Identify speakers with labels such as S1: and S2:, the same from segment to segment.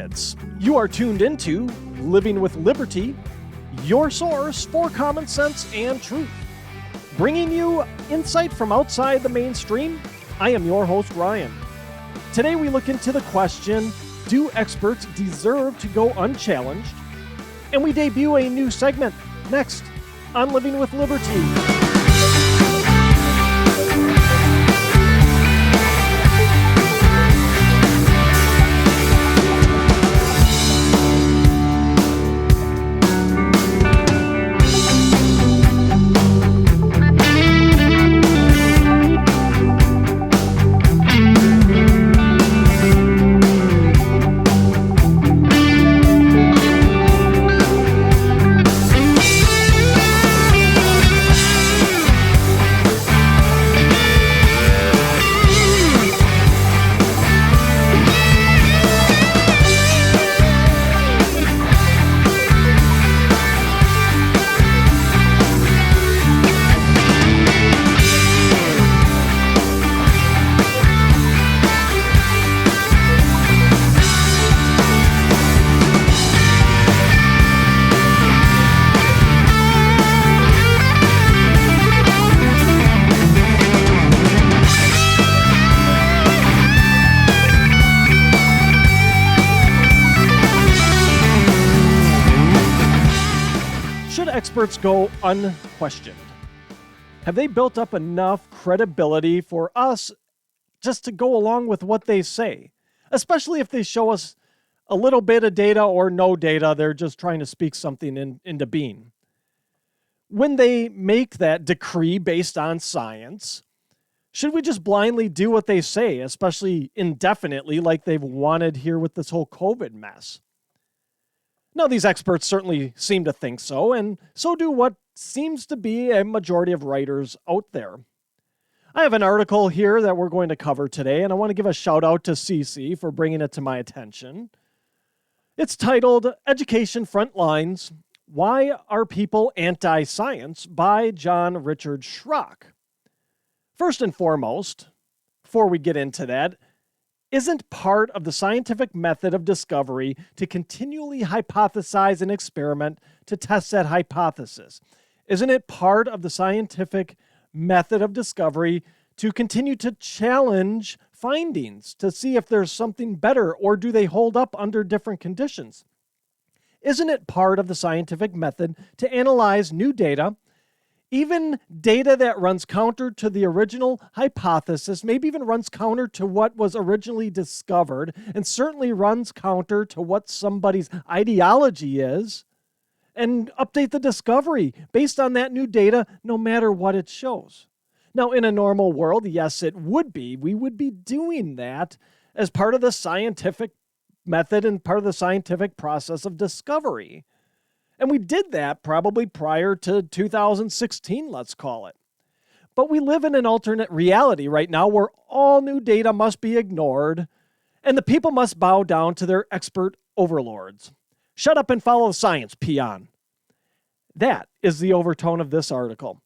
S1: minutes. You are tuned into Living with Liberty, your source for common sense and truth. Bringing you insight from outside the mainstream, I am your host, Ryan. Today we look into the question, do experts deserve to go unchallenged? And we debut a new segment next on Living with Liberty. Experts go unquestioned? Have they built up enough credibility for us just to go along with what they say? Especially if they show us a little bit of data or no data, they're just trying to speak something into being. When they make that decree based on science, should we just blindly do what they say, especially indefinitely like they've wanted here with this whole COVID mess? Now, these experts certainly seem to think so, and so do what seems to be a majority of writers out there. I have an article here that we're going to cover today, and I want to give a shout out to Cece for bringing it to my attention. It's titled Education Frontlines, Why Are People Anti-Science by John Richard Schrock. First and foremost, before we get into that, isn't part of the scientific method of discovery to continually hypothesize and experiment to test that hypothesis? Isn't it part of the scientific method of discovery to continue to challenge findings to see if there's something better or do they hold up under different conditions? Isn't it part of the scientific method to analyze new data, even data that runs counter to the original hypothesis, maybe even runs counter to what was originally discovered, and certainly runs counter to what somebody's ideology is, and update the discovery based on that new data, no matter what it shows? Now, in a normal world, yes, it would be. We would be doing that as part of the scientific method and part of the scientific process of discovery. And we did that probably prior to 2016, let's call it. But we live in an alternate reality right now where all new data must be ignored and the people must bow down to their expert overlords. Shut up and follow the science, peon. That is the overtone of this article.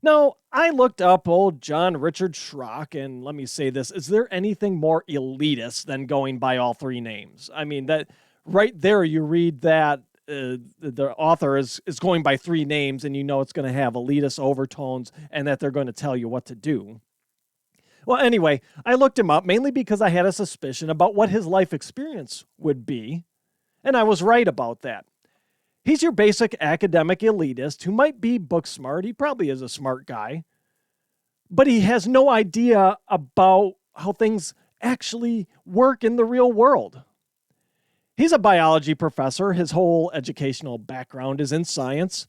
S1: Now, I looked up old John Richard Schrock, and let me say this, is there anything more elitist than going by all three names? I mean, that right there you read that the author is going by three names, and you know it's going to have elitist overtones and that they're going to tell you what to do. Well, anyway, I looked him up mainly because I had a suspicion about what his life experience would be, and I was right about that. He's your basic academic elitist who might be book smart. He probably is a smart guy, but he has no idea about how things actually work in the real world. He's a biology professor. His whole educational background is in science,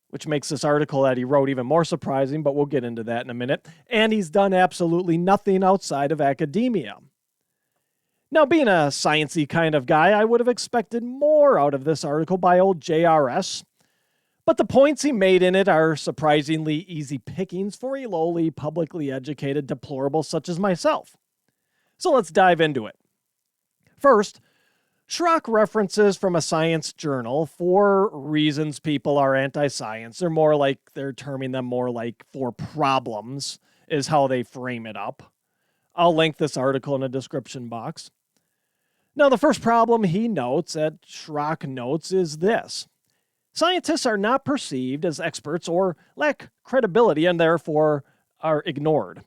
S1: which makes this article that he wrote even more surprising, but we'll get into that in a minute. And he's done absolutely nothing outside of academia. Now, being a sciencey kind of guy, I would have expected more out of this article by old JRS, but the points he made in it are surprisingly easy pickings for a lowly, publicly educated deplorable such as myself. So let's dive into it. First, Schrock references from a science journal for reasons people are anti-science. They're terming them more like for problems is how they frame it up. I'll link this article in a description box. Now, the first problem he notes, that Schrock notes, is this. Scientists are not perceived as experts or lack credibility and therefore are ignored.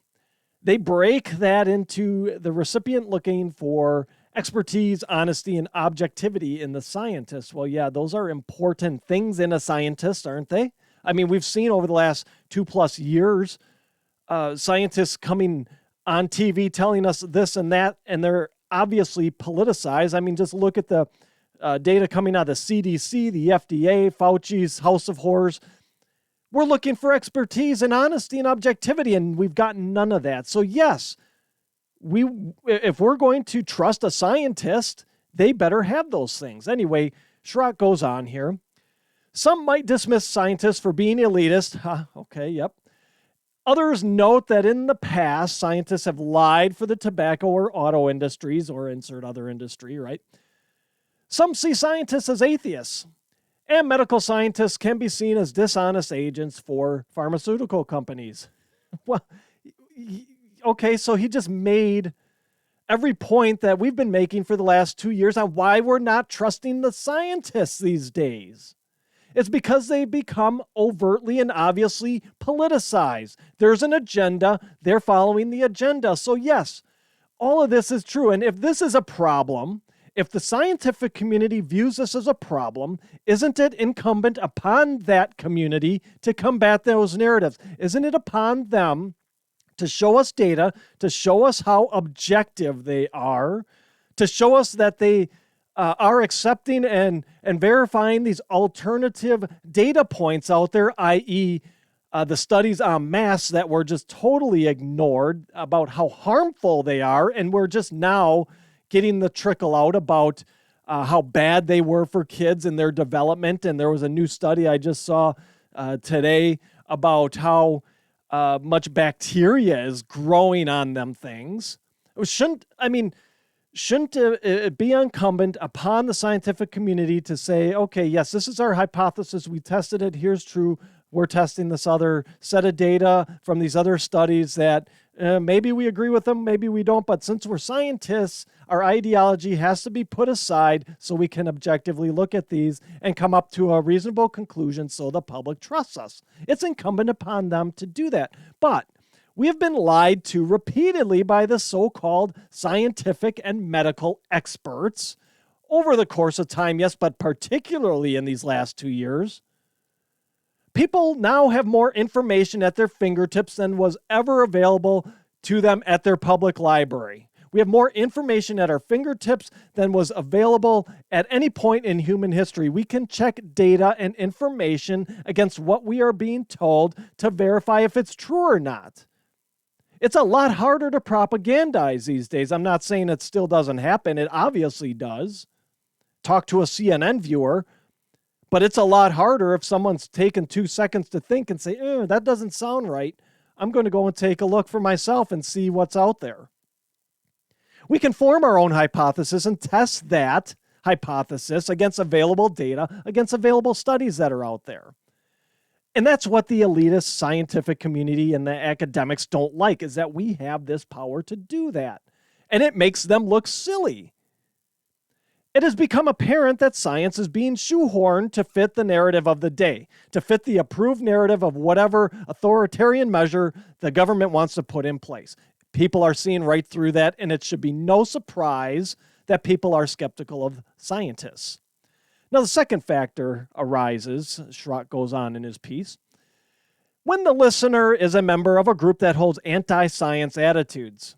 S1: They break that into the recipient looking for expertise, honesty, and objectivity in the scientist. Well, yeah, those are important things in a scientist, aren't they? I mean, we've seen over the last 2+ years, scientists coming on TV telling us this and that, and they're obviously politicized. I mean, just look at the data coming out of the CDC, the FDA, Fauci's House of Horrors. We're looking for expertise and honesty and objectivity, and we've gotten none of that. So yes, if we're going to trust a scientist, they better have those things. Anyway, Schrock goes on here. Some might dismiss scientists for being elitist. Okay, yep. Others note that in the past, scientists have lied for the tobacco or auto industries, or insert other industry, right? Some see scientists as atheists, and medical scientists can be seen as dishonest agents for pharmaceutical companies. Well, okay, so he just made every point that we've been making for the last 2 years on why we're not trusting the scientists these days. It's because they become overtly and obviously politicized. There's an agenda. They're following the agenda. So yes, all of this is true. And if this is a problem, if the scientific community views this as a problem, isn't it incumbent upon that community to combat those narratives? Isn't it upon them to show us data, to show us how objective they are, to show us that they are accepting and verifying these alternative data points out there, i.e., the studies en masse that were just totally ignored about how harmful they are, and we're just now getting the trickle out about how bad they were for kids and their development. And there was a new study I just saw today about how much bacteria is growing on them things. Shouldn't it be incumbent upon the scientific community to say, okay, yes, this is our hypothesis. We tested it. Here's true. We're testing this other set of data from these other studies that maybe we agree with them, maybe we don't. But since we're scientists, our ideology has to be put aside so we can objectively look at these and come up to a reasonable conclusion so the public trusts us. It's incumbent upon them to do that. But we have been lied to repeatedly by the so-called scientific and medical experts over the course of time, yes, but particularly in these last 2 years. People now have more information at their fingertips than was ever available to them at their public library. We have more information at our fingertips than was available at any point in human history. We can check data and information against what we are being told to verify if it's true or not. It's a lot harder to propagandize these days. I'm not saying it still doesn't happen. It obviously does. Talk to a CNN viewer. But it's a lot harder if someone's taken 2 seconds to think and say, that doesn't sound right. I'm going to go and take a look for myself and see what's out there. We can form our own hypothesis and test that hypothesis against available data, against available studies that are out there. And that's what the elitist scientific community and the academics don't like, is that we have this power to do that. And it makes them look silly. It has become apparent that science is being shoehorned to fit the narrative of the day, to fit the approved narrative of whatever authoritarian measure the government wants to put in place. People are seeing right through that, and it should be no surprise that people are skeptical of scientists. Now, the second factor arises, Schrock goes on in his piece, when the listener is a member of a group that holds anti-science attitudes.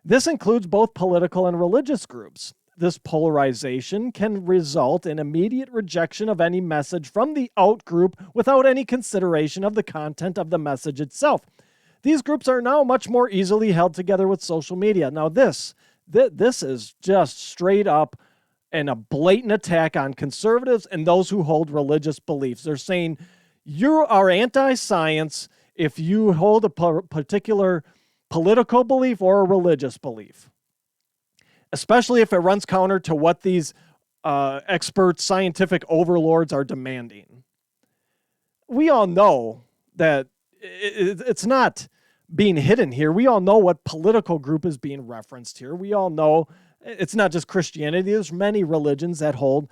S1: This includes both political and religious groups. This polarization can result in immediate rejection of any message from the out group without any consideration of the content of the message itself. These groups are now much more easily held together with social media. Now, this is just straight up and a blatant attack on conservatives and those who hold religious beliefs. They're saying you are anti-science if you hold a particular political belief or a religious belief, especially if it runs counter to what these expert scientific overlords are demanding. We all know that it's not being hidden here. We all know what political group is being referenced here. We all know It's not just Christianity. There's many religions that hold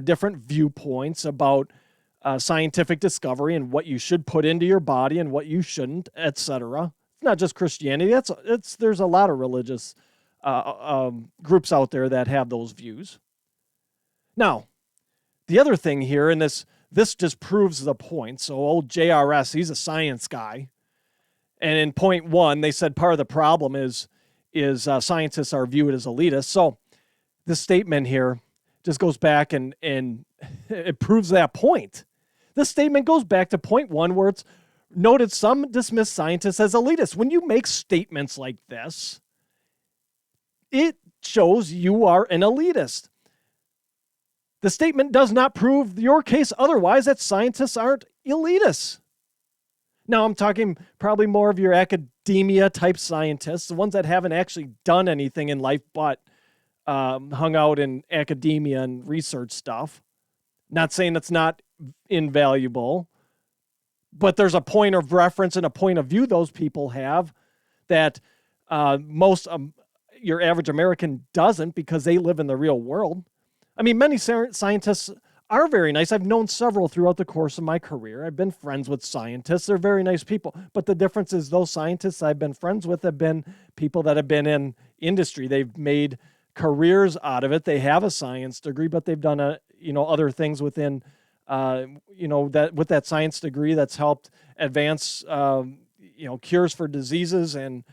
S1: different viewpoints about scientific discovery and what you should put into your body and what you shouldn't, etc. It's not just Christianity. There's a lot of religious groups out there that have those views. Now, the other thing here, and this just proves the point. So old JRS, he's a science guy. And in point 1, they said part of the problem is scientists are viewed as elitists. So this statement here just goes back and it proves that point. This statement goes back to point 1 where it's noted some dismiss scientists as elitists. When you make statements like this, it shows you are an elitist. The statement does not prove your case otherwise that scientists aren't elitists. Now, I'm talking probably more of your academia type scientists, the ones that haven't actually done anything in life but hung out in academia and research stuff. Not saying it's not invaluable, but there's a point of reference and a point of view those people have that most your average American doesn't, because they live in the real world. I mean, many scientists are very nice. I've known several throughout the course of my career. I've been friends with scientists. They're very nice people. But the difference is those scientists I've been friends with have been people that have been in industry. They've made careers out of it. They have a science degree, but they've done other things within that with that science degree that's helped advance cures for diseases and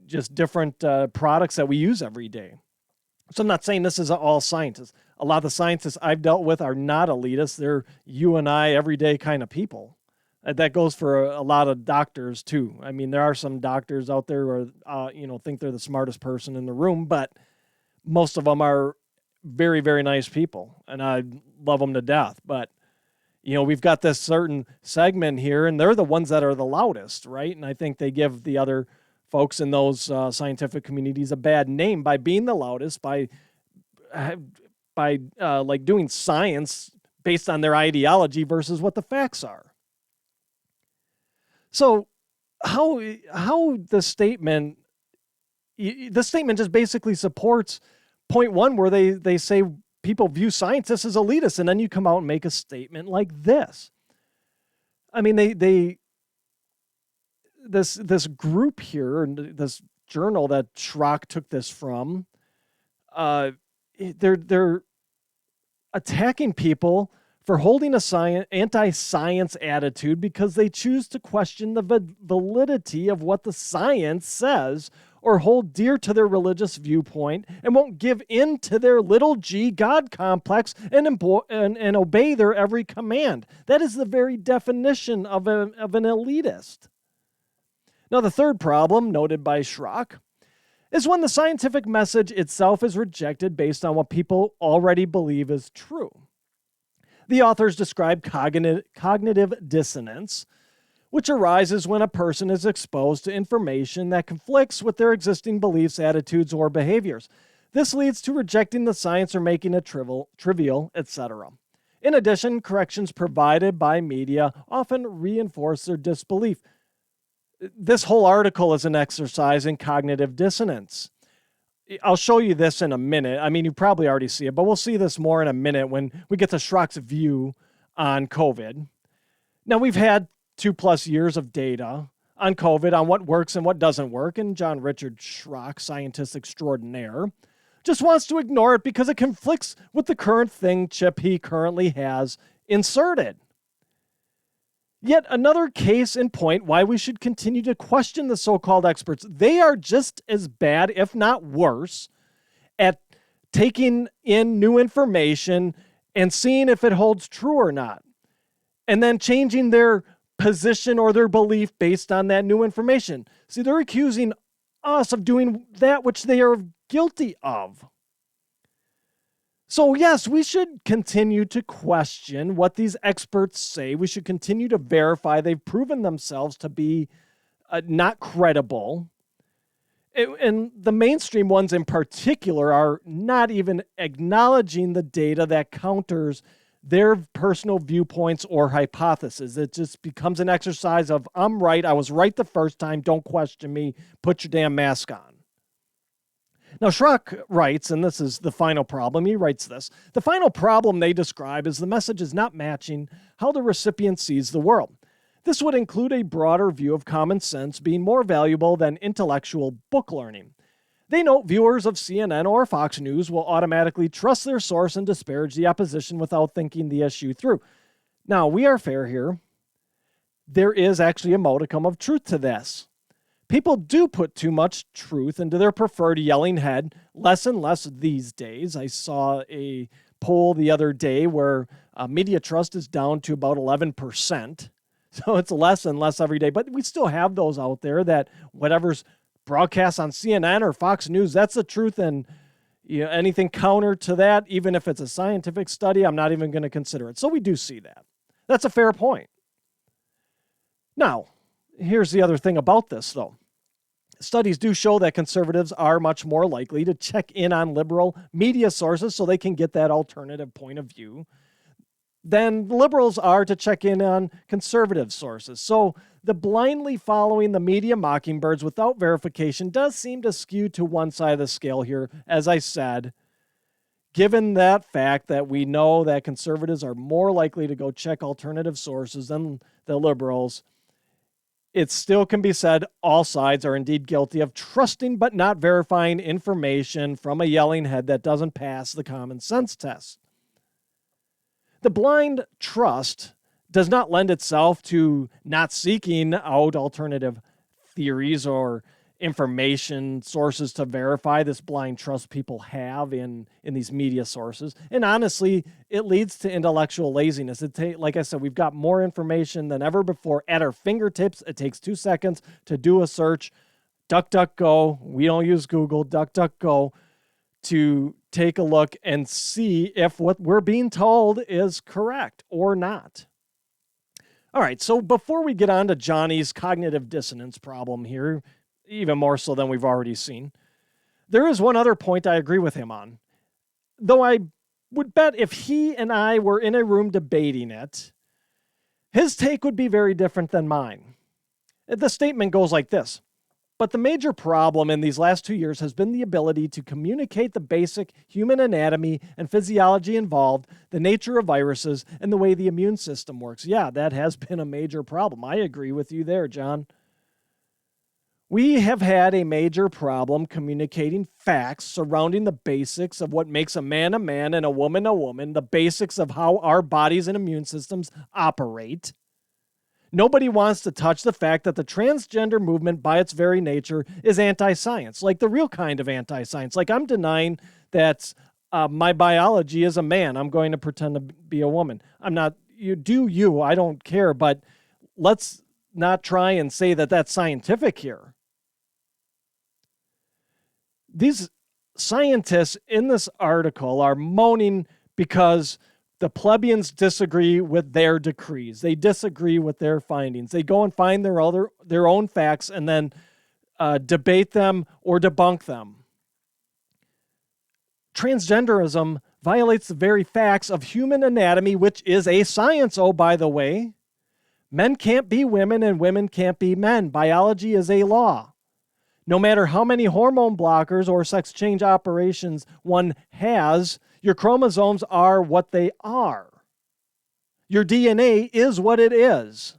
S1: just different products that we use every day. So I'm not saying this is all scientists. A lot of the scientists I've dealt with are not elitists. They're you and I everyday kind of people. That goes for a lot of doctors too. I mean, there are some doctors out there who think they're the smartest person in the room, but most of them are very, very nice people, and I love them to death. But we've got this certain segment here, and they're the ones that are the loudest, right? And I think they give the other folks in those scientific communities a bad name by being the loudest, by doing science based on their ideology versus what the facts are. So how the statement just basically supports point 1 where they say people view scientists as elitists, and then you come out and make a statement like this. I mean, this group here, this journal that Schrock took this from, they're attacking people for holding a anti-science attitude because they choose to question the validity of what the science says or hold dear to their religious viewpoint and won't give in to their little g God complex and obey their every command. That is the very definition of an elitist. Now, the third problem noted by Schrock is when the scientific message itself is rejected based on what people already believe is true. The authors describe cognitive dissonance, which arises when a person is exposed to information that conflicts with their existing beliefs, attitudes, or behaviors. This leads to rejecting the science or making it trivial, etc. In addition, corrections provided by media often reinforce their disbelief. This whole article is an exercise in cognitive dissonance. I'll show you this in a minute. I mean, you probably already see it, but we'll see this more in a minute when we get to Schrock's view on COVID. Now, we've had 2+ years of data on COVID, on what works and what doesn't work, and John Richard Schrock, scientist extraordinaire, just wants to ignore it because it conflicts with the current chip he currently has inserted. Yet another case in point why we should continue to question the so-called experts. They are just as bad, if not worse, at taking in new information and seeing if it holds true or not, and then changing their position or their belief based on that new information. See, they're accusing us of doing that which they are guilty of. So yes, we should continue to question what these experts say. We should continue to verify they've proven themselves to be not credible. And the mainstream ones in particular are not even acknowledging the data that counters their personal viewpoints or hypotheses. It just becomes an exercise of, I'm right, I was right the first time, don't question me, put your damn mask on. Now, Schrock writes, and this is the final problem, he writes this, the final problem they describe is the message is not matching how the recipient sees the world. This would include a broader view of common sense being more valuable than intellectual book learning. They note viewers of CNN or Fox News will automatically trust their source and disparage the opposition without thinking the issue through. Now, we are fair here. There is actually a modicum of truth to this. People do put too much truth into their preferred yelling head, less and less these days. I saw a poll the other day where media trust is down to about 11%. So it's less and less every day. But we still have those out there that whatever's broadcast on CNN or Fox News, that's the truth. And anything counter to that, even if it's a scientific study, I'm not even going to consider it. So we do see that. That's a fair point. Now, here's the other thing about this, though. Studies do show that conservatives are much more likely to check in on liberal media sources so they can get that alternative point of view than liberals are to check in on conservative sources. So the blindly following the media mockingbirds without verification does seem to skew to one side of the scale here, as I said, given that fact that we know that conservatives are more likely to go check alternative sources than the liberals. It still can be said all sides are indeed guilty of trusting but not verifying information from a yelling head that doesn't pass the common sense test. The blind trust does not lend itself to not seeking out alternative theories or information sources to verify this blind trust people have in these media sources. And honestly, it leads to intellectual laziness. Like I said, we've got more information than ever before at our fingertips. It takes 2 seconds to do a search. DuckDuckGo, we don't use Google, DuckDuckGo, to take a look and see if what we're being told is correct or not. All right, so before we get on to Johnny's cognitive dissonance problem here, even more so than we've already seen, there is one other point I agree with him on. Though I would bet if he and I were in a room debating it, his take would be very different than mine. The statement goes like this: but the major problem in these last 2 years has been the ability to communicate the basic human anatomy and physiology involved, the nature of viruses, and the way the immune system works. Yeah, that has been a major problem. I agree with you there, John. We have had a major problem communicating facts surrounding the basics of what makes a man and a woman, the basics of how our bodies and immune systems operate. Nobody wants to touch the fact that the transgender movement by its very nature is anti-science, like the real kind of anti-science. Like I'm denying that my biology is a man. I'm going to pretend to be a woman. I'm not, you do you, I don't care, but let's not try and say that that's scientific here. These scientists in this article are moaning because the plebeians disagree with their decrees. They disagree with their findings. They go and find their own facts and then debate them or debunk them. Transgenderism violates the very facts of human anatomy, which is a science, oh, by the way. Men can't be women and women can't be men. Biology is a law. No matter how many hormone blockers or sex change operations one has, your chromosomes are what they are. Your DNA is what it is.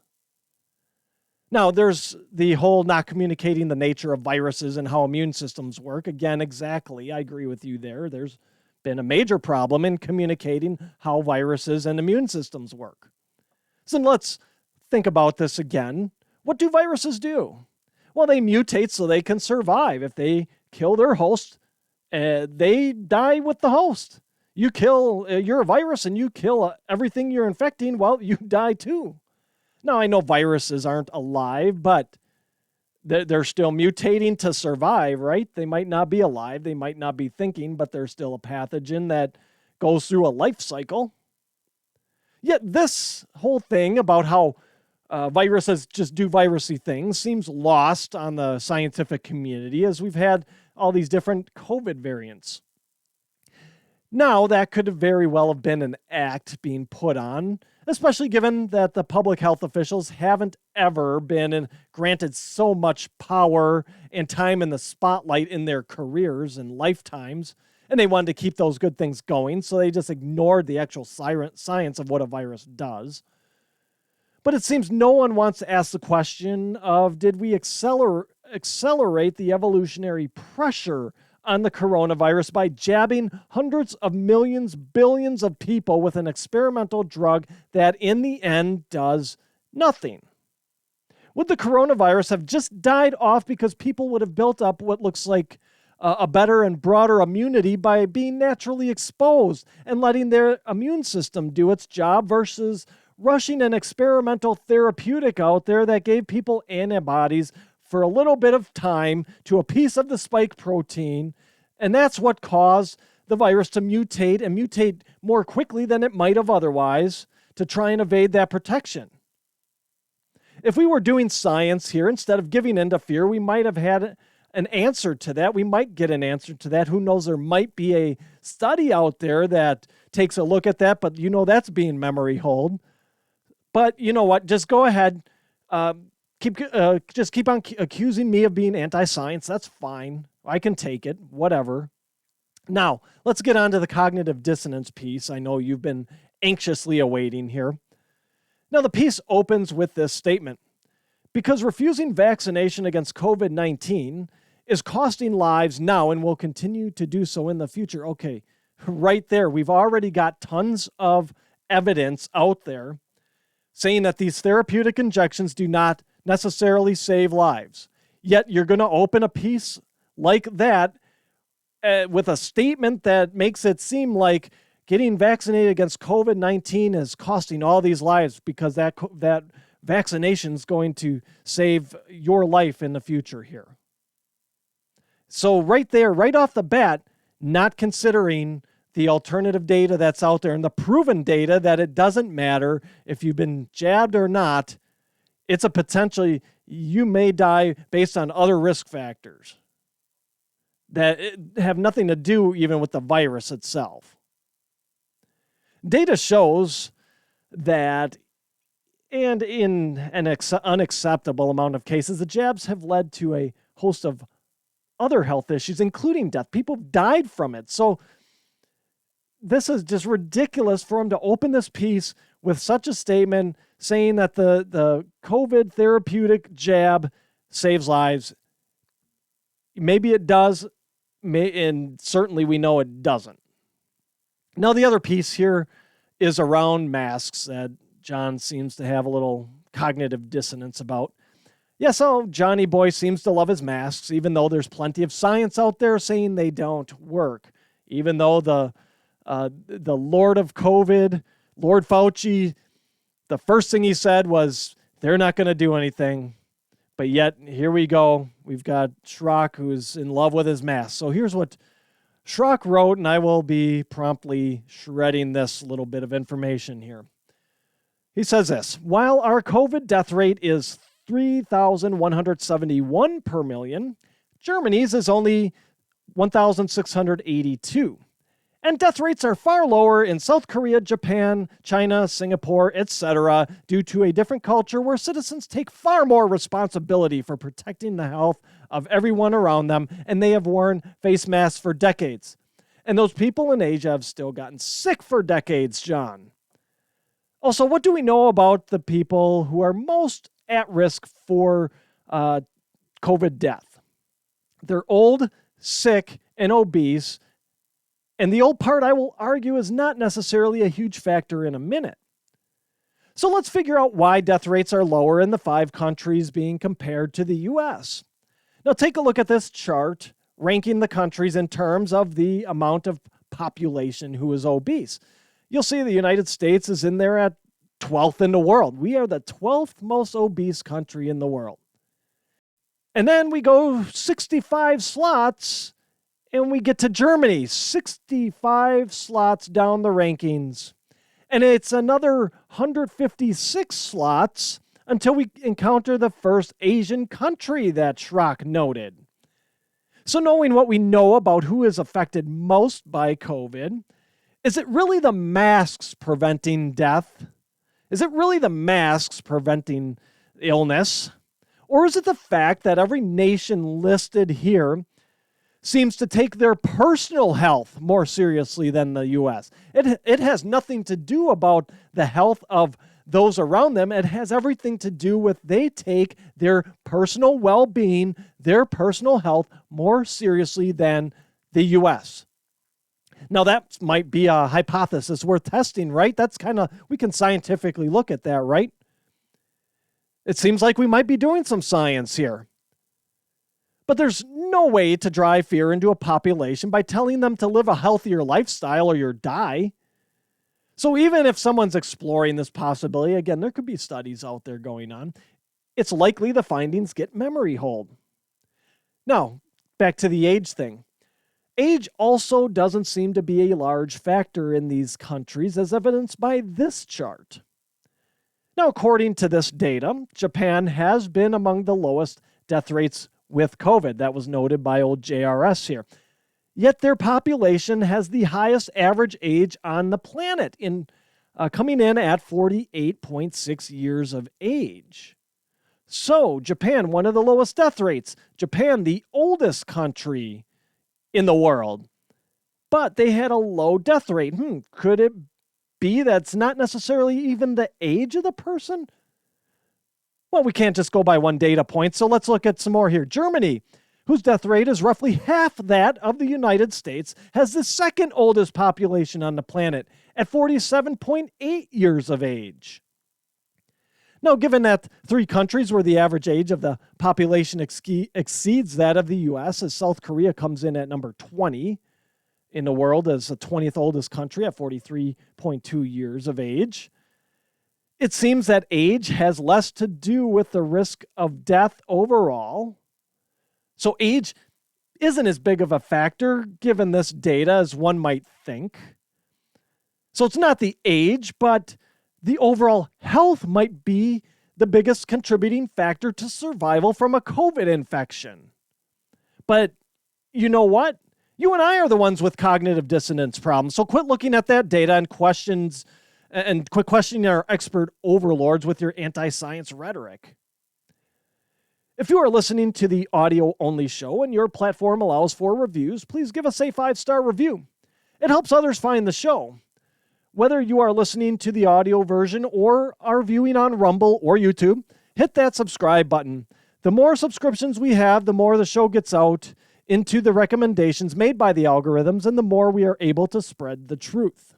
S1: Now, there's the whole not communicating the nature of viruses and how immune systems work. Again, exactly, I agree with you there. There's been a major problem in communicating how viruses and immune systems work. So let's think about this again. What do viruses do? Well, they mutate so they can survive. If they kill their host, they die with the host. You're a virus and you kill everything you're infecting, well, you die too. Now, I know viruses aren't alive, but they're still mutating to survive, right? They might not be alive, they might not be thinking, but they're still a pathogen that goes through a life cycle. Yet this whole thing about how viruses just do virusy things seems lost on the scientific community as we've had all these different COVID variants. Now, that could very well have been an act being put on, especially given that the public health officials haven't ever been granted so much power and time in the spotlight in their careers and lifetimes, and they wanted to keep those good things going, so they just ignored the actual science of what a virus does. But it seems no one wants to ask the question of, did we accelerate the evolutionary pressure on the coronavirus by jabbing hundreds of millions, billions of people with an experimental drug that in the end does nothing? Would the coronavirus have just died off because people would have built up what looks like a better and broader immunity by being naturally exposed and letting their immune system do its job versus rushing an experimental therapeutic out there that gave people antibodies for a little bit of time to a piece of the spike protein, and that's what caused the virus to mutate and mutate more quickly than it might have otherwise to try and evade that protection. If we were doing science here, instead of giving in to fear, we might have had an answer to that. We might get an answer to that. Who knows? There might be a study out there that takes a look at that, but that's being memory hold. But you know what? Just go ahead. Just keep on accusing me of being anti-science. That's fine. I can take it. Whatever. Now, let's get on to the cognitive dissonance piece I know you've been anxiously awaiting here. Now, the piece opens with this statement. Because refusing vaccination against COVID-19 is costing lives now and will continue to do so in the future. Okay, right there. We've already got tons of evidence out there saying that these therapeutic injections do not necessarily save lives. Yet you're going to open a piece like that with a statement that makes it seem like getting vaccinated against COVID-19 is costing all these lives because that vaccination is going to save your life in the future here. So right there, right off the bat, not considering the alternative data that's out there and the proven data that it doesn't matter if you've been jabbed or not, it's a potentially you may die based on other risk factors that have nothing to do even with the virus itself. Data shows that, and in an unacceptable amount of cases, the jabs have led to a host of other health issues, including death. People died from it. So this is just ridiculous for him to open this piece with such a statement saying that the COVID therapeutic jab saves lives. Maybe it does, and certainly we know it doesn't. Now, the other piece here is around masks that John seems to have a little cognitive dissonance about. Yeah, so Johnny Boy seems to love his masks, even though there's plenty of science out there saying they don't work. Even though the Lord of COVID, Lord Fauci, the first thing he said was they're not going to do anything. But yet, here we go. We've got Schrock, who's in love with his mask. So here's what Schrock wrote, and I will be promptly shredding this little bit of information here. He says this: while our COVID death rate is 3,171 per million, Germany's is only 1,682. And death rates are far lower in South Korea, Japan, China, Singapore, etc., due to a different culture where citizens take far more responsibility for protecting the health of everyone around them, and they have worn face masks for decades. And those people in Asia have still gotten sick for decades, John. Also, what do we know about the people who are most at risk for COVID death? They're old, sick, and obese. And the old part, I will argue, is not necessarily a huge factor in a minute. So let's figure out why death rates are lower in the 5 countries being compared to the U.S. Now take a look at this chart ranking the countries in terms of the amount of population who is obese. You'll see the United States is in there at 12th in the world. We are the 12th most obese country in the world. And then we go 65 slots and we get to Germany, 65 slots down the rankings. And it's another 156 slots until we encounter the first Asian country that Schrock noted. So knowing what we know about who is affected most by COVID, Is it really the masks preventing death? Is it really the masks preventing illness? Or is it the fact that every nation listed here seems to take their personal health more seriously than the U.S.? It has nothing to do about the health of those around them. It has everything to do with they take their personal well-being, their personal health more seriously than the U.S. Now, that might be a hypothesis worth testing, right? That's we can scientifically look at that, right? It seems like we might be doing some science here. But there's no way to drive fear into a population by telling them to live a healthier lifestyle or you'll die. So even if someone's exploring this possibility, again, there could be studies out there going on, it's likely the findings get memory hold. Now, back to the age thing. Age also doesn't seem to be a large factor in these countries, as evidenced by this chart. Now, according to this data, Japan has been among the lowest death rates with COVID. That was noted by old JRS here. Yet their population has the highest average age on the planet, coming in at 48.6 years of age. So, Japan, one of the lowest death rates. Japan, the oldest country in the world. But they had a low death rate. Could it be that's not necessarily even the age of the person? Well, we can't just go by one data point, so let's look at some more here. Germany, whose death rate is roughly half that of the United States, has the second oldest population on the planet at 47.8 years of age. Now, given that 3 countries where the average age of the population exceeds that of the U.S., as South Korea comes in at number 20 in the world as the 20th oldest country at 43.2 years of age, it seems that age has less to do with the risk of death overall. So age isn't as big of a factor given this data as one might think. So it's not the age, but the overall health might be the biggest contributing factor to survival from a COVID infection. But you know what? You and I are the ones with cognitive dissonance problems. So quit looking at that data and quit questioning our expert overlords with your anti-science rhetoric. If you are listening to the audio-only show and your platform allows for reviews, please give us a 5-star review. It helps others find the show. Whether you are listening to the audio version or are viewing on Rumble or YouTube, hit that subscribe button. The more subscriptions we have, the more the show gets out into the recommendations made by the algorithms, and the more we are able to spread the truth.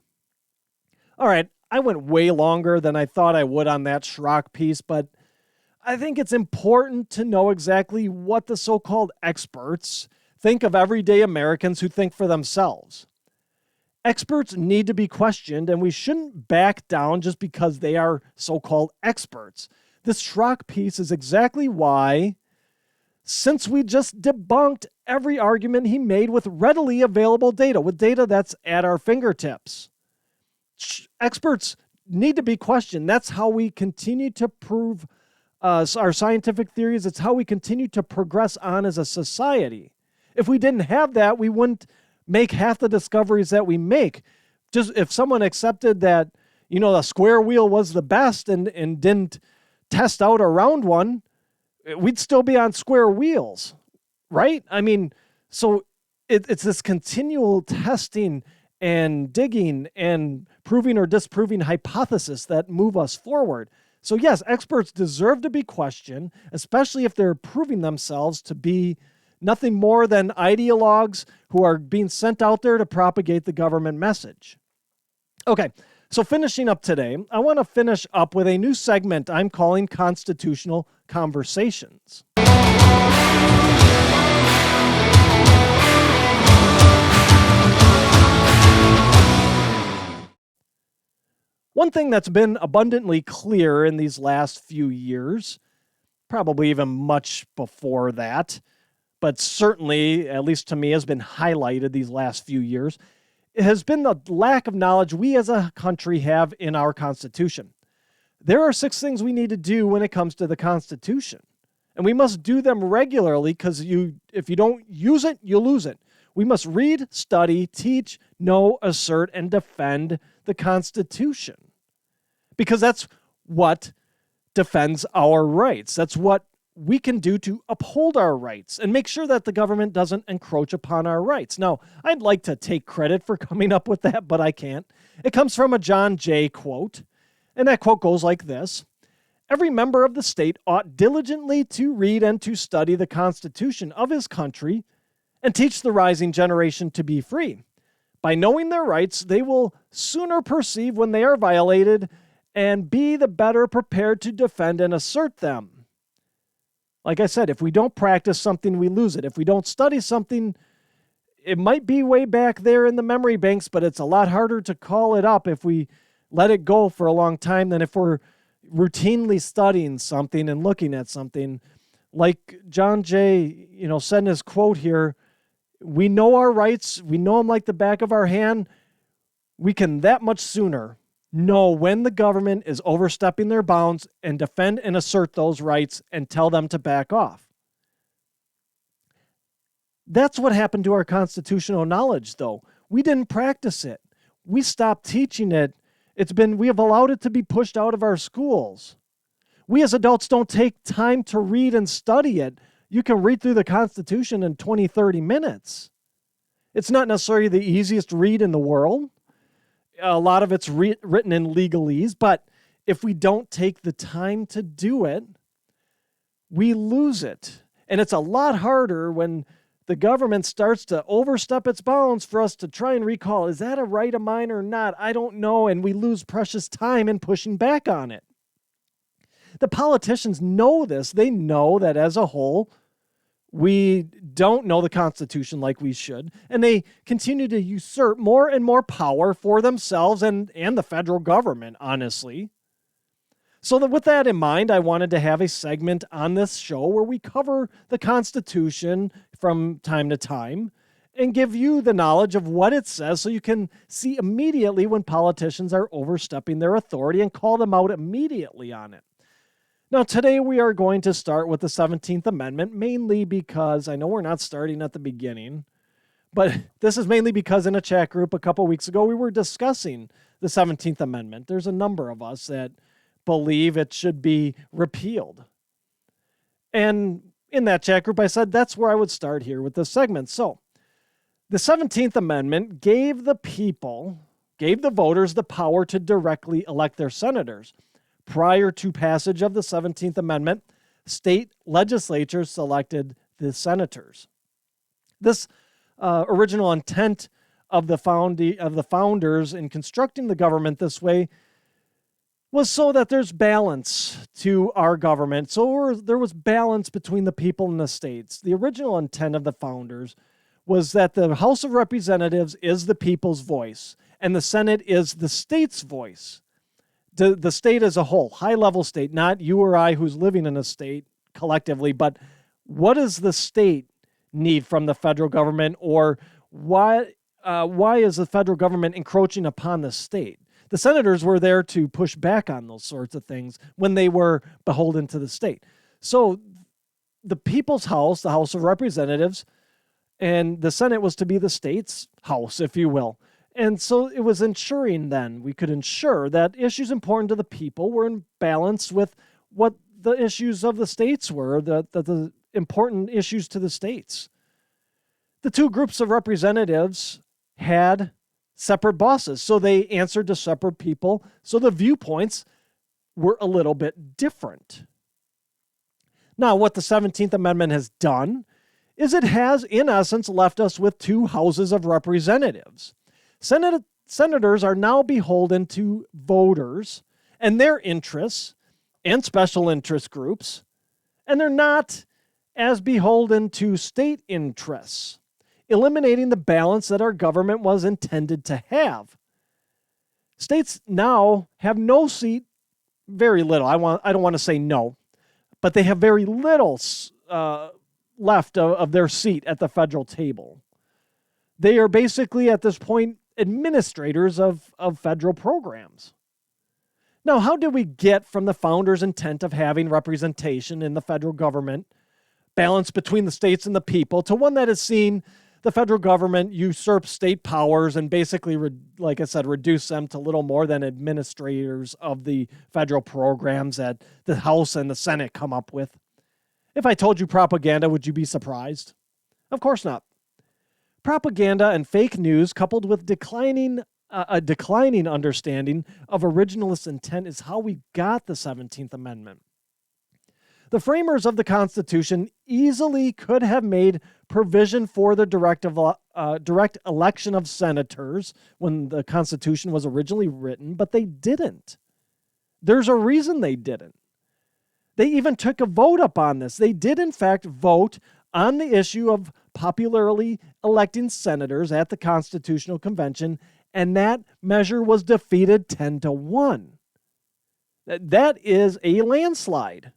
S1: All right, I went way longer than I thought I would on that Schrock piece, but I think it's important to know exactly what the so-called experts think of everyday Americans who think for themselves. Experts need to be questioned, and we shouldn't back down just because they are so-called experts. This Schrock piece is exactly why, since we just debunked every argument he made with readily available data, with data that's at our fingertips. Experts need to be questioned. That's how we continue to prove our scientific theories. It's how we continue to progress on as a society. If we didn't have that, we wouldn't make half the discoveries that we make. Just if someone accepted that, the square wheel was the best and didn't test out a round one, we'd still be on square wheels, right? I mean, so it's this continual testing and digging and proving or disproving hypothesis that move us forward. So yes, experts deserve to be questioned, especially if they're proving themselves to be nothing more than ideologues who are being sent out there to propagate the government message. Okay, so finishing up today, I want to finish up with a new segment I'm calling Constitutional Conversations. One thing that's been abundantly clear in these last few years, probably even much before that, but certainly, at least to me, has been highlighted these last few years, it has been the lack of knowledge we as a country have in our Constitution. There are 6 things we need to do when it comes to the Constitution, and we must do them regularly because if you don't use it, you lose it. We must read, study, teach, know, assert, and defend the Constitution. Because that's what defends our rights. That's what we can do to uphold our rights and make sure that the government doesn't encroach upon our rights. Now, I'd like to take credit for coming up with that, but I can't. It comes from a John Jay quote, and that quote goes like this: "Every member of the state ought diligently to read and to study the Constitution of his country and teach the rising generation to be free. By knowing their rights, they will sooner perceive when they are violated and be the better prepared to defend and assert them." Like I said, if we don't practice something, we lose it. If we don't study something, it might be way back there in the memory banks, but it's a lot harder to call it up if we let it go for a long time than if we're routinely studying something and looking at something. Like John Jay, said in his quote here, we know our rights. We know them like the back of our hand. We can that much sooner know when the government is overstepping their bounds and defend and assert those rights and tell them to back off. That's what happened to our constitutional knowledge, though. We didn't practice it. We stopped teaching it. We have allowed it to be pushed out of our schools. We as adults don't take time to read and study it. You can read through the Constitution in 20, 30 minutes. It's not necessarily the easiest read in the world. A lot of it's written in legalese, but if we don't take the time to do it, we lose it. And it's a lot harder when the government starts to overstep its bounds for us to try and recall, is that a right of mine or not? I don't know, and we lose precious time in pushing back on it. The politicians know this. They know that as a whole, we don't know the Constitution like we should, and they continue to usurp more and more power for themselves and the federal government, honestly. So with that in mind, I wanted to have a segment on this show where we cover the Constitution from time to time and give you the knowledge of what it says so you can see immediately when politicians are overstepping their authority and call them out immediately on it. Now, today we are going to start with the 17th Amendment, mainly because I know we're not starting at the beginning, but this is mainly because in a chat group a couple weeks ago, we were discussing the 17th Amendment. There's a number of us that believe it should be repealed. And in that chat group, I said that's where I would start here with this segment. So the 17th Amendment gave the voters, the power to directly elect their senators. Prior to passage of the 17th Amendment, state legislatures selected the senators. This original intent of the founders in constructing the government this way was so that there's balance to our government. So there was balance between the people and the states. The original intent of the founders was that the House of Representatives is the people's voice, and the Senate is the state's voice. The state as a whole, high-level state, not you or I who's living in a state collectively, but what does the state need from the federal government, or why is the federal government encroaching upon the state? The senators were there to push back on those sorts of things when they were beholden to the state. So the people's house, the House of Representatives, and the Senate was to be the state's house, if you will. And so it was ensuring then, we could ensure that issues important to the people were in balance with what the issues of the states were, the important issues to the states. The two groups of representatives had separate bosses, so they answered to separate people, so the viewpoints were a little bit different. Now, what the 17th Amendment has done is it has, in essence, left us with two houses of representatives. Senators are now beholden to voters and their interests and special interest groups, and they're not as beholden to state interests, eliminating the balance that our government was intended to have. States now have no seat, very little. I don't want to say no, but they have very little left of their seat at the federal table. They are basically, at this point, administrators of federal programs. Now, how did we get from the founders' intent of having representation in the federal government, balance between the states and the people, to one that has seen the federal government usurped state powers and basically, like I said, reduced them to little more than administrators of the federal programs that the House and the Senate come up with. If I told you propaganda, would you be surprised? Of course not. Propaganda and fake news, coupled with a declining understanding of originalist intent, is how we got the 17th Amendment. The framers of the Constitution easily could have made provision for the direct election of senators when the Constitution was originally written, but they didn't. There's a reason they didn't. They even took a vote up on this. They did, in fact, vote on the issue of popularly electing senators at the Constitutional Convention, and that measure was defeated 10-1. That is a landslide.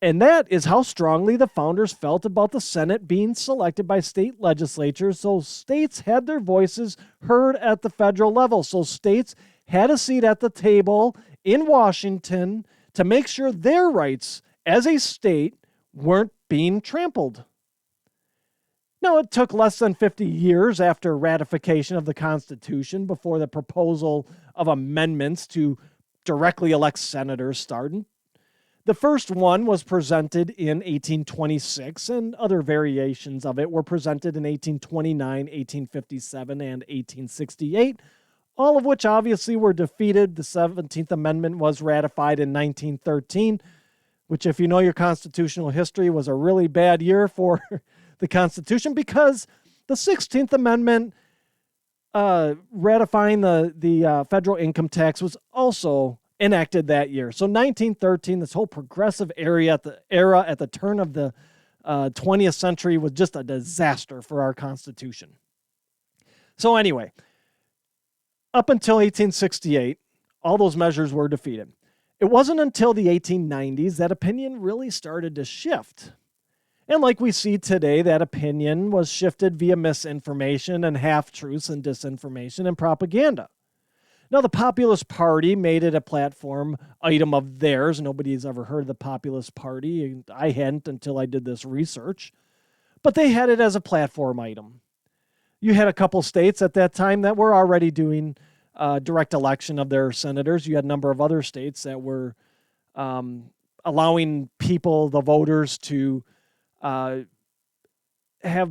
S1: And that is how strongly the founders felt about the Senate being selected by state legislatures, so states had their voices heard at the federal level. So states had a seat at the table in Washington to make sure their rights as a state weren't being trampled. Now, it took less than 50 years after ratification of the Constitution before the proposal of amendments to directly elect senators started. The first one was presented in 1826, and other variations of it were presented in 1829, 1857, and 1868, all of which obviously were defeated. The 17th Amendment was ratified in 1913, which, if you know your constitutional history, was a really bad year for the Constitution, because the 16th Amendment ratifying the federal income tax was also enacted that year. So 1913, this whole progressive era at the turn of the 20th century was just a disaster for our Constitution. So anyway, up until 1868, all those measures were defeated. It wasn't until the 1890s that opinion really started to shift. And like we see today, that opinion was shifted via misinformation and half-truths and disinformation and propaganda. Now, the Populist Party made it a platform item of theirs. Nobody's ever heard of the Populist Party. I hadn't until I did this research. But they had it as a platform item. You had a couple states at that time that were already doing direct election of their senators. You had a number of other states that were allowing people, the voters, to have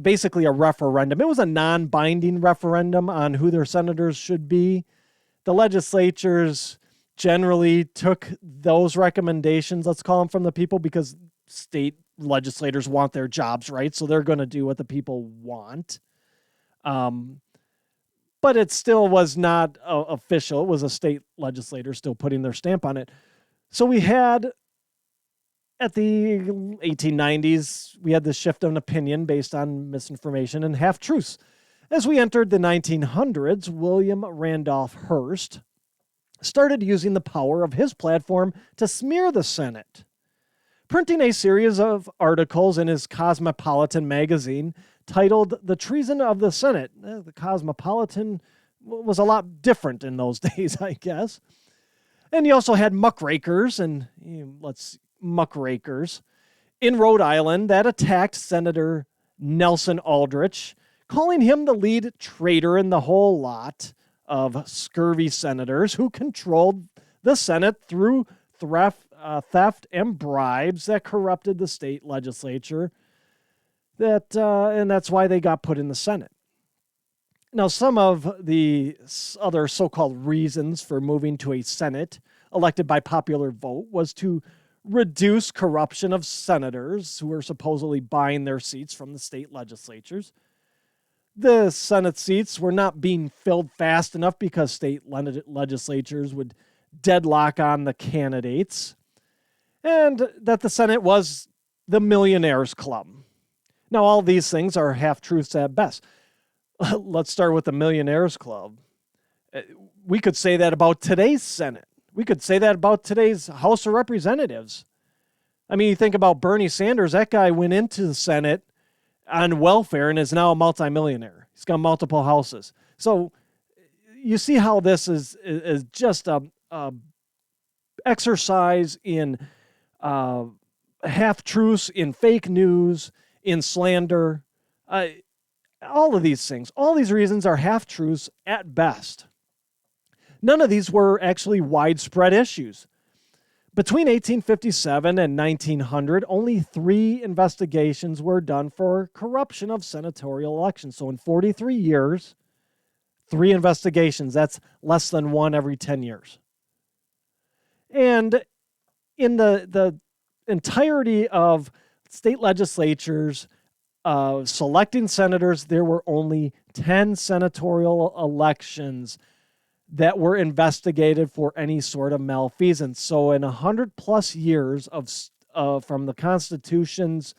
S1: basically a referendum. It was a non-binding referendum on who their senators should be. The legislatures generally took those recommendations, let's call them, from the people, because state legislators want their jobs, right? So they're going to do what the people want. But it still was not official. It was a state legislator still putting their stamp on it. So we had, at the 1890s, we had this shift of opinion based on misinformation and half-truths. As we entered the 1900s, William Randolph Hearst started using the power of his platform to smear the Senate, printing a series of articles in his Cosmopolitan magazine titled The Treason of the Senate. The Cosmopolitan was a lot different in those days, I guess. And he also had muckrakers in Rhode Island that attacked Senator Nelson Aldrich, calling him the lead traitor in the whole lot of scurvy senators who controlled the Senate through theft and bribes that corrupted the state legislature. And that's why they got put in the Senate. Now, some of the other so-called reasons for moving to a Senate elected by popular vote was to reduce corruption of senators who were supposedly buying their seats from the state legislatures. The Senate seats were not being filled fast enough because state legislatures would deadlock on the candidates, and that the Senate was the millionaires' club. Now, all these things are half-truths at best. Let's start with the millionaires' club. We could say that about today's Senate. We could say that about today's House of Representatives. I mean, you think about Bernie Sanders. That guy went into the Senate on welfare and is now a multimillionaire. He's got multiple houses. So you see how this is just a exercise in half-truths, in fake news, in slander. All of these things, all these reasons are half-truths at best. None of these were actually widespread issues. Between 1857 and 1900, only 3 investigations were done for corruption of senatorial elections. So in 43 years, 3 investigations. That's less than 1 every 10 years. And in the entirety of state legislatures selecting senators, there were only 10 senatorial elections that were investigated for any sort of malfeasance. So in 100+ years of from the Constitution's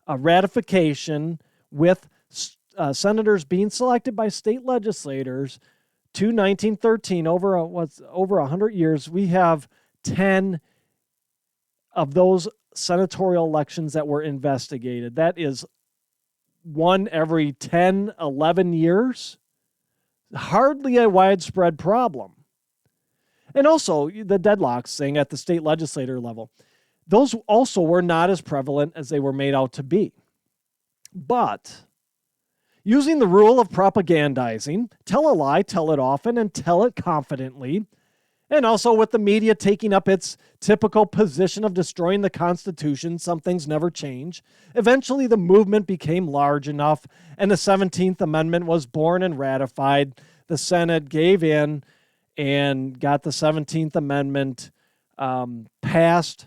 S1: ratification, with senators being selected by state legislators, to 1913, over 100 years, we have 10 of those senatorial elections that were investigated. That is 1 every 10, 11 years. Hardly a widespread problem. And also the deadlocks thing at the state legislator level, those also were not as prevalent as they were made out to be. But using the rule of propagandizing, tell a lie, tell it often, and tell it confidently, and also with the media taking up its typical position of destroying the Constitution, some things never change, eventually the movement became large enough, and the 17th Amendment was born and ratified. The Senate gave in and got the 17th Amendment passed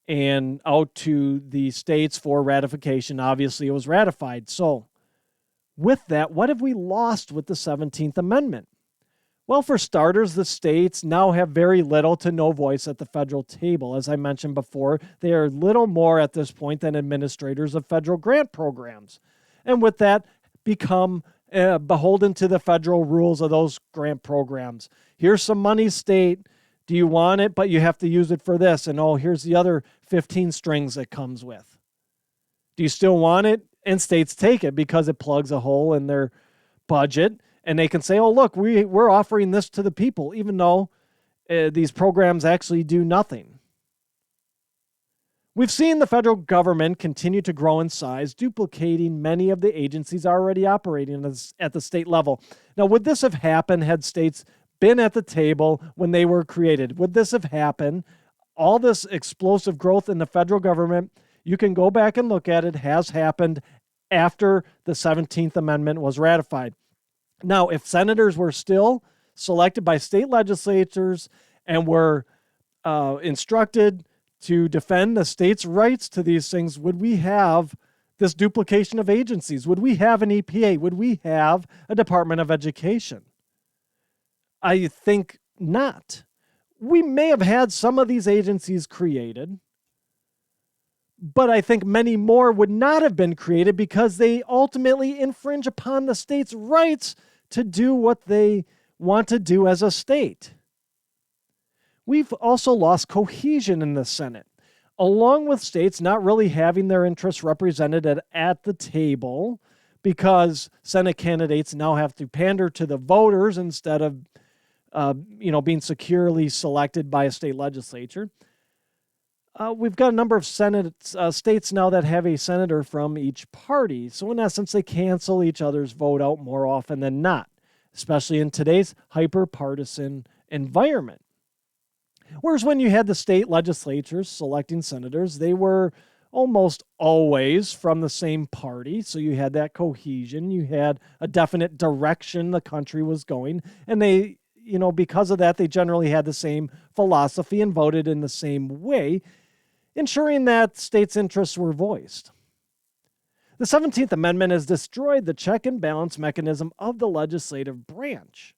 S1: and out to the states for ratification. Obviously, it was ratified. So, with that, what have we lost with the 17th Amendment? Well, for starters, the states now have very little to no voice at the federal table. As I mentioned before, they are little more at this point than administrators of federal grant programs. And with that, become beholden to the federal rules of those grant programs. Here's some money, state. Do you want it? But you have to use it for this. And oh, here's the other 15 strings that comes with. Do you still want it? And states take it because it plugs a hole in their budget. And they can say, oh, look, we're offering this to the people, even though these programs actually do nothing. We've seen the federal government continue to grow in size, duplicating many of the agencies already operating at the state level. Now, would this have happened had states been at the table when they were created? Would this have happened? All this explosive growth in the federal government, you can go back and look at it, has happened after the 17th Amendment was ratified. Now, if senators were still selected by state legislatures and were instructed to defend the state's rights to these things, would we have this duplication of agencies? Would we have an EPA? Would we have a Department of Education? I think not. We may have had some of these agencies created, but I think many more would not have been created because they ultimately infringe upon the state's rights to do what they want to do as a state. We've also lost cohesion in the Senate, along with states not really having their interests represented at the table because Senate candidates now have to pander to the voters instead of being securely selected by a state legislature. We've got a number of states now that have a senator from each party. So in essence, they cancel each other's vote out more often than not, especially in today's hyper-partisan environment. Whereas when you had the state legislatures selecting senators, they were almost always from the same party. So you had that cohesion. You had a definite direction the country was going. And they, because of that, they generally had the same philosophy and voted in the same way, ensuring that states' interests were voiced. The 17th Amendment has destroyed the check and balance mechanism of the legislative branch.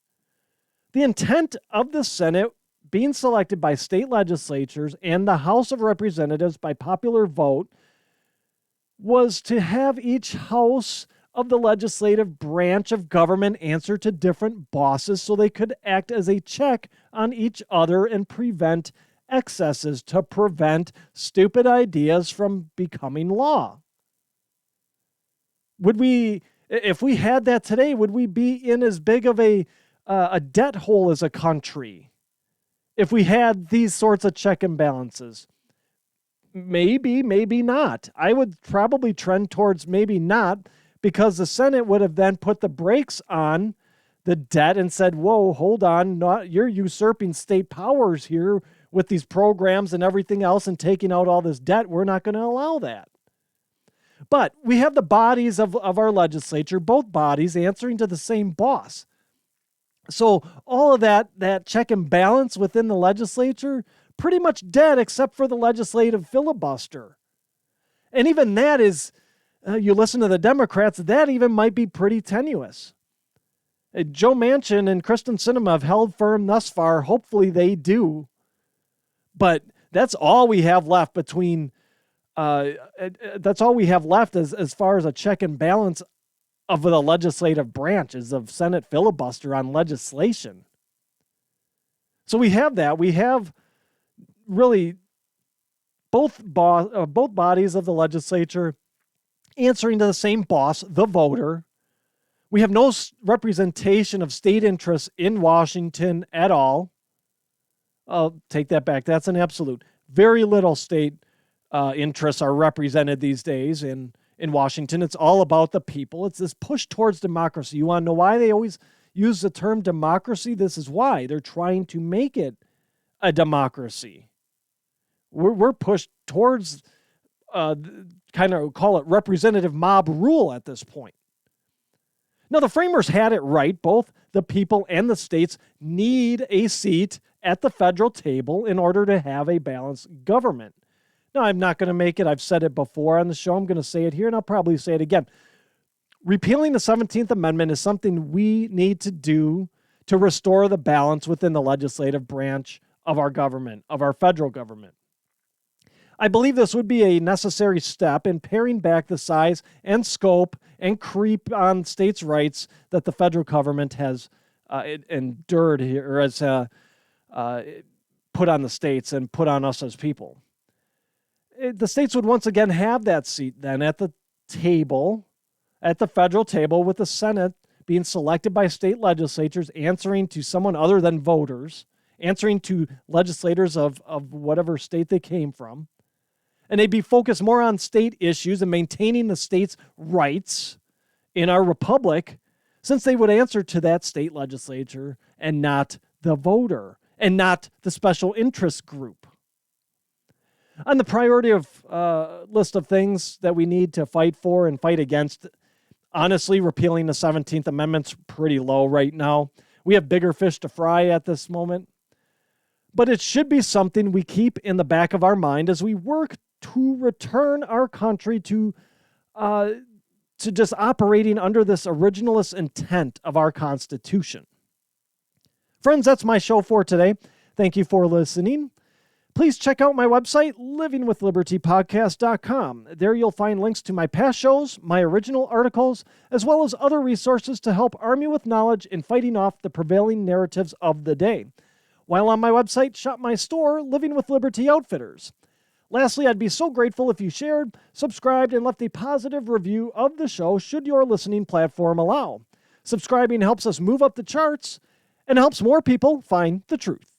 S1: The intent of the Senate being selected by state legislatures and the House of Representatives by popular vote was to have each house of the legislative branch of government answer to different bosses so they could act as a check on each other and prevent excesses, to prevent stupid ideas from becoming law. If we had that today, would we be in as big of a debt hole as a country? If we had these sorts of check and balances? Maybe, maybe not. I would probably trend towards maybe not, because the Senate would have then put the brakes on the debt and said, whoa, hold on, you're usurping state powers here with these programs and everything else and taking out all this debt. We're not going to allow that. But we have the bodies of our legislature, both bodies answering to the same boss. So all of that check and balance within the legislature, pretty much dead except for the legislative filibuster. And even that is, you listen to the Democrats, that even might be pretty tenuous. Joe Manchin and Kristen Sinema have held firm thus far. Hopefully they do. But that's all we have left that's all we have left as far as a check and balance of the legislative branch is of Senate filibuster on legislation. So we have that. We have really both bodies of the legislature answering to the same boss, the voter. We have no representation of state interests in Washington at all. I'll take that back. That's an absolute. Very little state interests are represented these days in Washington. It's all about the people. It's this push towards democracy. You want to know why they always use the term democracy? This is why. They're trying to make it a democracy. We're pushed towards kind of call it representative mob rule at this point. Now, the framers had it right. Both the people and the states need a seat at the federal table in order to have a balanced government. Now, I'm not going to make it. I've said it before on the show. I'm going to say it here, and I'll probably say it again. Repealing the 17th Amendment is something we need to do to restore the balance within the legislative branch of our government, of our federal government. I believe this would be a necessary step in paring back the size and scope and creep on states' rights that the federal government has endured here, or has put on the states and put on us as people. The states would once again have that seat then at the table, at the federal table, with the Senate being selected by state legislatures, answering to someone other than voters, answering to legislators of whatever state they came from. And they'd be focused more on state issues and maintaining the state's rights in our republic, since they would answer to that state legislature and not the voter and not the special interest group. On the priority of list of things that we need to fight for and fight against, honestly, repealing the 17th Amendment's pretty low right now. We have bigger fish to fry at this moment. But it should be something we keep in the back of our mind as we work to return our country to just operating under this originalist intent of our Constitution. Friends, that's my show for today. Thank you for listening. Please check out my website, livingwithlibertypodcast.com. There you'll find links to my past shows, my original articles, as well as other resources to help arm you with knowledge in fighting off the prevailing narratives of the day. While on my website, shop my store, Living with Liberty Outfitters. Lastly, I'd be so grateful if you shared, subscribed, and left a positive review of the show should your listening platform allow. Subscribing helps us move up the charts and helps more people find the truth.